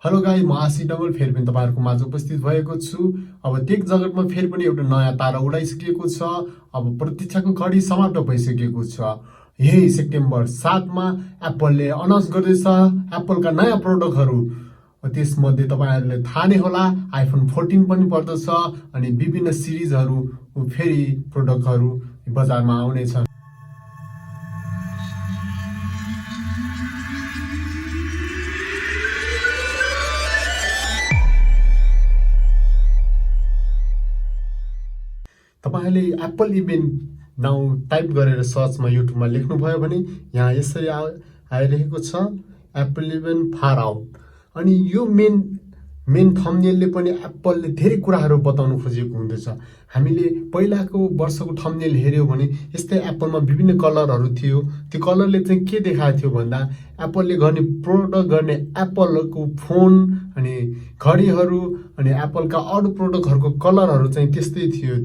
Hello guys, म ASACo फेरि पनि तपाईहरुको माझ उपस्थित भएको छु। अब टेक जगतमा फेरि पनि एउटा नयाँ तारा उडाइसकेको छ। अब प्रतीक्षाको घडी समाप्त भइसकेको छ। यही सेप्टेम्बर 7 मा एप्पलले अनाउन्स गर्दैछ एप्पलका नयाँ प्रोडक्टहरु। त्यसमध्ये तपाईहरुले थाहा नै होला आइफोन 14 पनि पर्दछ अनि विभिन्न सिरिजहरु फेरि प्रोडक्टहरु बजारमा आउने छन्। तपाईहरुले एप्पल इभेन्ट नाउ टाइप गरेर सर्चमा युट्युबमा लेख्नुभयो भने यहाँ यसरी आइरहेको छ एप्पल इभेन्ट फार आउट। अनि यो मेन थम्बनेलले पनि एप्पलले धेरै कुराहरू बताउन खोजेको हुँदैछ। हामीले पहिलाको वर्षको थम्बनेल हेर्यो भने यस्तै एप्पलमा विभिन्न कलरहरू थियो। त्यो कलरले चाहिँ के देखाएको थियो भन्दा एप्पलले गर्ने प्रोडक्ट गर्ने एप्पलको फोन अनि घडीहरू अनि एप्पलका अरू प्रोडक्टहरूको कलरहरू चाहिँ त्यस्तै थियो।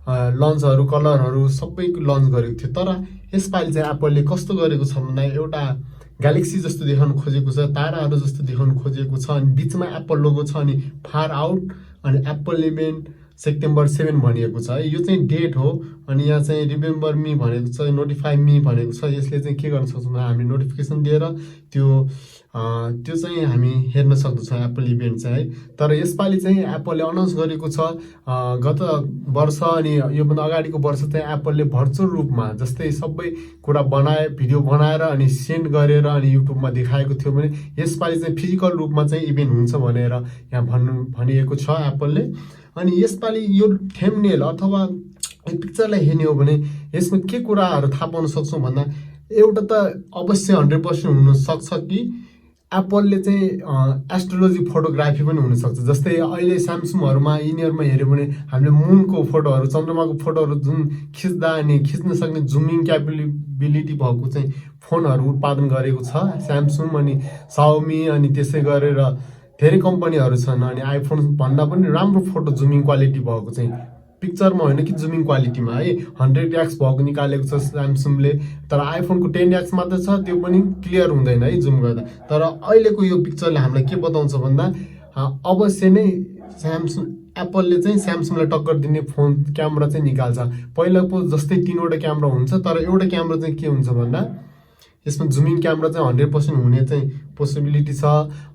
लन्चहरू कलरहरू सबै लन्च गरेको थियो। तर यसपालि चाहिँ एप्पलले कस्तो गरेको छ भन्दा एउटा ग्यालेक्सी जस्तो देखाउन खोजेको छ, ताराहरू जस्तो देखाउन खोजेको छ अनि बीचमा एप्पल लोगो छ अनि फार आउट अनि एप्पल इभेन्ट सेप्टेम्बर 7 भनिएको छ है। यो चाहिँ डेट हो अनि यहाँ चाहिँ रिमेम्बर मी भनेको छ, नोटिफाई मी भनेको छ। यसले चाहिँ के गर्न सक्छौँ भने हामी नोटिफिकेसन दिएर त्यो चाहिँ हामी हेर्न सक्दछौँ एप्पल इभेन्ट चाहिँ है। तर यसपालि चाहिँ एप्पलले अनाउन्स गरेको छ गत वर्ष अनि योभन्दा अगाडिको वर्ष चाहिँ एप्पलले भर्चुअल रूपमा जस्तै सबै कुरा भिडियो बनाएर अनि सेन्ड गरेर अनि युट्युबमा देखाएको थियो भने यसपालि चाहिँ फिजिकल रूपमा चाहिँ इभेन्ट हुन्छ भनेर यहाँ भनिएको छ एप्पलले। अनि यसपालि यो थम्बनेल अथवा पिक्चरलाई हेर्ने हो भने यसमा के कुराहरू थाहा पाउन सक्छौँ भन्दा एउटा त अवश्य 100% हुन सक्छ कि एप्पलले चाहिँ एस्ट्रोलोजी फोटोग्राफी पनि हुनसक्छ। जस्तै अहिले स्यामसङहरूमा यिनीहरूमा हेऱ्यो भने हामीले मुनको फोटोहरू चन्द्रमाको फोटोहरू जुन खिच्दा अनि खिच्न सक्ने जुमिङ क्यापेबिलिटी भएको चाहिँ फोनहरू उत्पादन गरेको छ स्यामसङ अनि साओमी अनि त्यसै गरेर धेरै कम्पनीहरू छन्। अनि आइफोन भन्दा पनि राम्रो फोटो जुमिङ क्वालिटी भएको चाहिँ पिक्चरमा होइन कि जुमिङ क्वालिटीमा है 100x भएको निकालेको छ स्यामसङले। तर आइफोनको 10x मात्र छ, त्यो पनि क्लियर हुँदैन है जुम गर्दा। तर अहिलेको यो पिक्चरले हामीलाई के बताउँछ भन्दा अवश्य नै एप्पलले चाहिँ स्यामसङलाई टक्कर दिने फोन क्यामेरा चाहिँ निकाल्छ। पहिलाको जस्तै 3वटा क्यामेरा हुन्छ तर एउटा क्यामेरा चाहिँ के हुन्छ भन्दा यसमा जुमिङ क्यामेरा चाहिँ 100% हुने चाहिँ पोसिबिलिटी छ।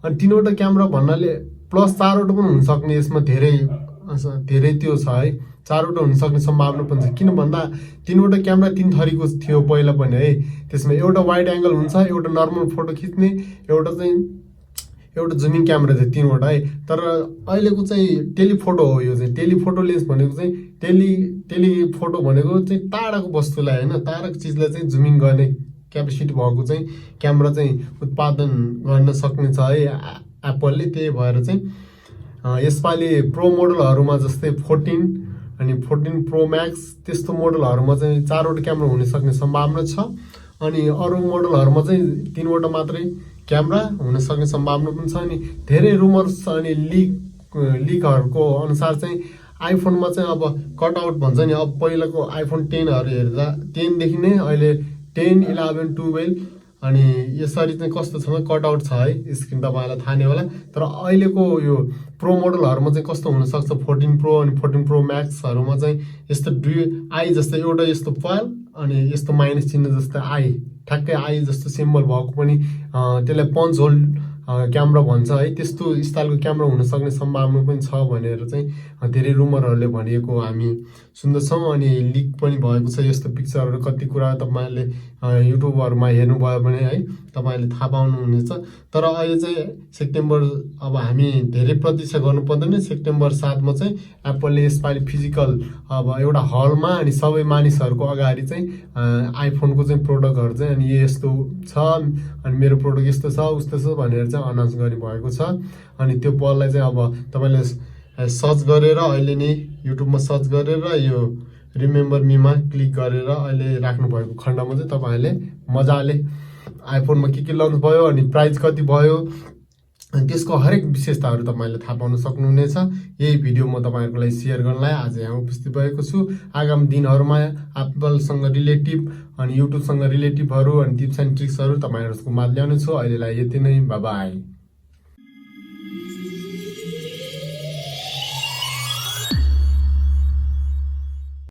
अनि 3वटा क्यामेरा भन्नाले प्लस 4वटा पनि हुनसक्ने यसमा धेरै त्यो छ है। 4वटा हुन सक्ने सम्भावना पनि छ। किन भन्दा 3वटा क्यामेरा 3 थरीको थियो पहिला पनि है। त्यसमा एउटा वाइड एङ्गल हुन्छ, एउटा नर्मल फोटो खिच्ने, एउटा जुमिङ क्यामेरा थियो 3वटा है। तर अहिलेको चाहिँ टेलिफोटो हो। यो चाहिँ टेलिफोटो लेन्स भनेको चाहिँ टेलिफोटो भनेको चाहिँ टाढाको वस्तुलाई होइन टाढाको चिजलाई चाहिँ जुमिङ गर्ने क्यापेसिटी भएको चाहिँ क्यामेरा चाहिँ उत्पादन गर्न सक्ने छ है एप्पलले। त्यही भएर चाहिँ यसपालि प्रो मोडलहरूमा जस्तै 14 अनि 14 प्रो म्याक्स त्यस्तो मोडलहरूमा चाहिँ 4वटा क्यामेरा हुन सक्ने सम्भावना छ। अनि अरू मोडलहरूमा चाहिँ 3वटा मात्रै क्यामेरा हुन सक्ने सम्भावना पनि छ। अनि धेरै रुमर्स अनि लिकहरूको अनुसार चाहिँ आइफोनमा चाहिँ अब कटआउट भन्छ नि। अब पहिलाको आइफोन 10हरू हेर्दा 10 देखि नै अहिले 10, 11, 12 अनि यसरी चाहिँ कस्तो छ कटआउट छ है स्क्रिन तपाईँलाई थाहा नै होला। तर अहिलेको यो प्रो मोडलहरूमा चाहिँ कस्तो हुनसक्छ 14 प्रो अनि 14 प्रो म्याक्सहरूमा चाहिँ यस्तो आई जस्तो एउटा यस्तो पाल अनि यस्तो माइनस चिन्ह जस्तो आई ठ्याक्कै आई जस्तो सिम्बल भएको पनि त्यसलाई पन्च होल क्यामेरा भन्छ है। त्यस्तो स्टाइलको क्यामेरा हुन सक्ने सम्भावना पनि छ भनेर चाहिँ धेरै रुमरहरूले भनिएको हामी सुन्दछौँ। अनि लिक पनि भएको छ यस्तो पिक्चरहरू। कति कुरा तपाईँहरूले युट्युबहरूमा हेर्नुभयो भने है तपाईँहरूले थाहा पाउनुहुनेछ। तर अहिले चाहिँ सेप्टेम्बर अब हामी धेरै प्रतीक्षा गर्नु पर्दैन। सेप्टेम्बर 7 मा चाहिँ एप्पलले यसपालि फिजिकल अब एउटा हलमा अनि सबै मानिसहरूको अगाडि चाहिँ आइफोनको चाहिँ प्रोडक्टहरू चाहिँ अनि यस्तो छ अनि मेरो प्रोडक्ट यस्तो छ उस्तो छ भनेर चाहिँ अनाउन्स गर्नुभएको छ। अनि त्यो पललाई चाहिँ अब तपाईँले सर्च गरेर अहिले नै युट्युबमा सर्च गरेर यो रिमेम्बर मीमा क्लिक गरेर अहिले राख्नुभएको खण्डमा चाहिँ तपाईँहरूले मजाले आइफोनमा के लन्च भयो अनि प्राइस कति भयो अनि त्यसको हरेक विशेषताहरू तपाईँले थाहा पाउन सक्नुहुनेछ। यही भिडियो म तपाईँहरूको लागि सेयर गर्नलाई आज यहाँ उपस्थित भएको छु। आगामी दिनहरूमा एप्पलसँग रिलेटिभ अनि युट्युबसँग रिलेटिभहरू अनि टिप्स एन्ड ट्रिक्सहरू तपाईँहरूको माझ ल्याउनेछु। अहिलेलाई यति नै, बाइ बाइ।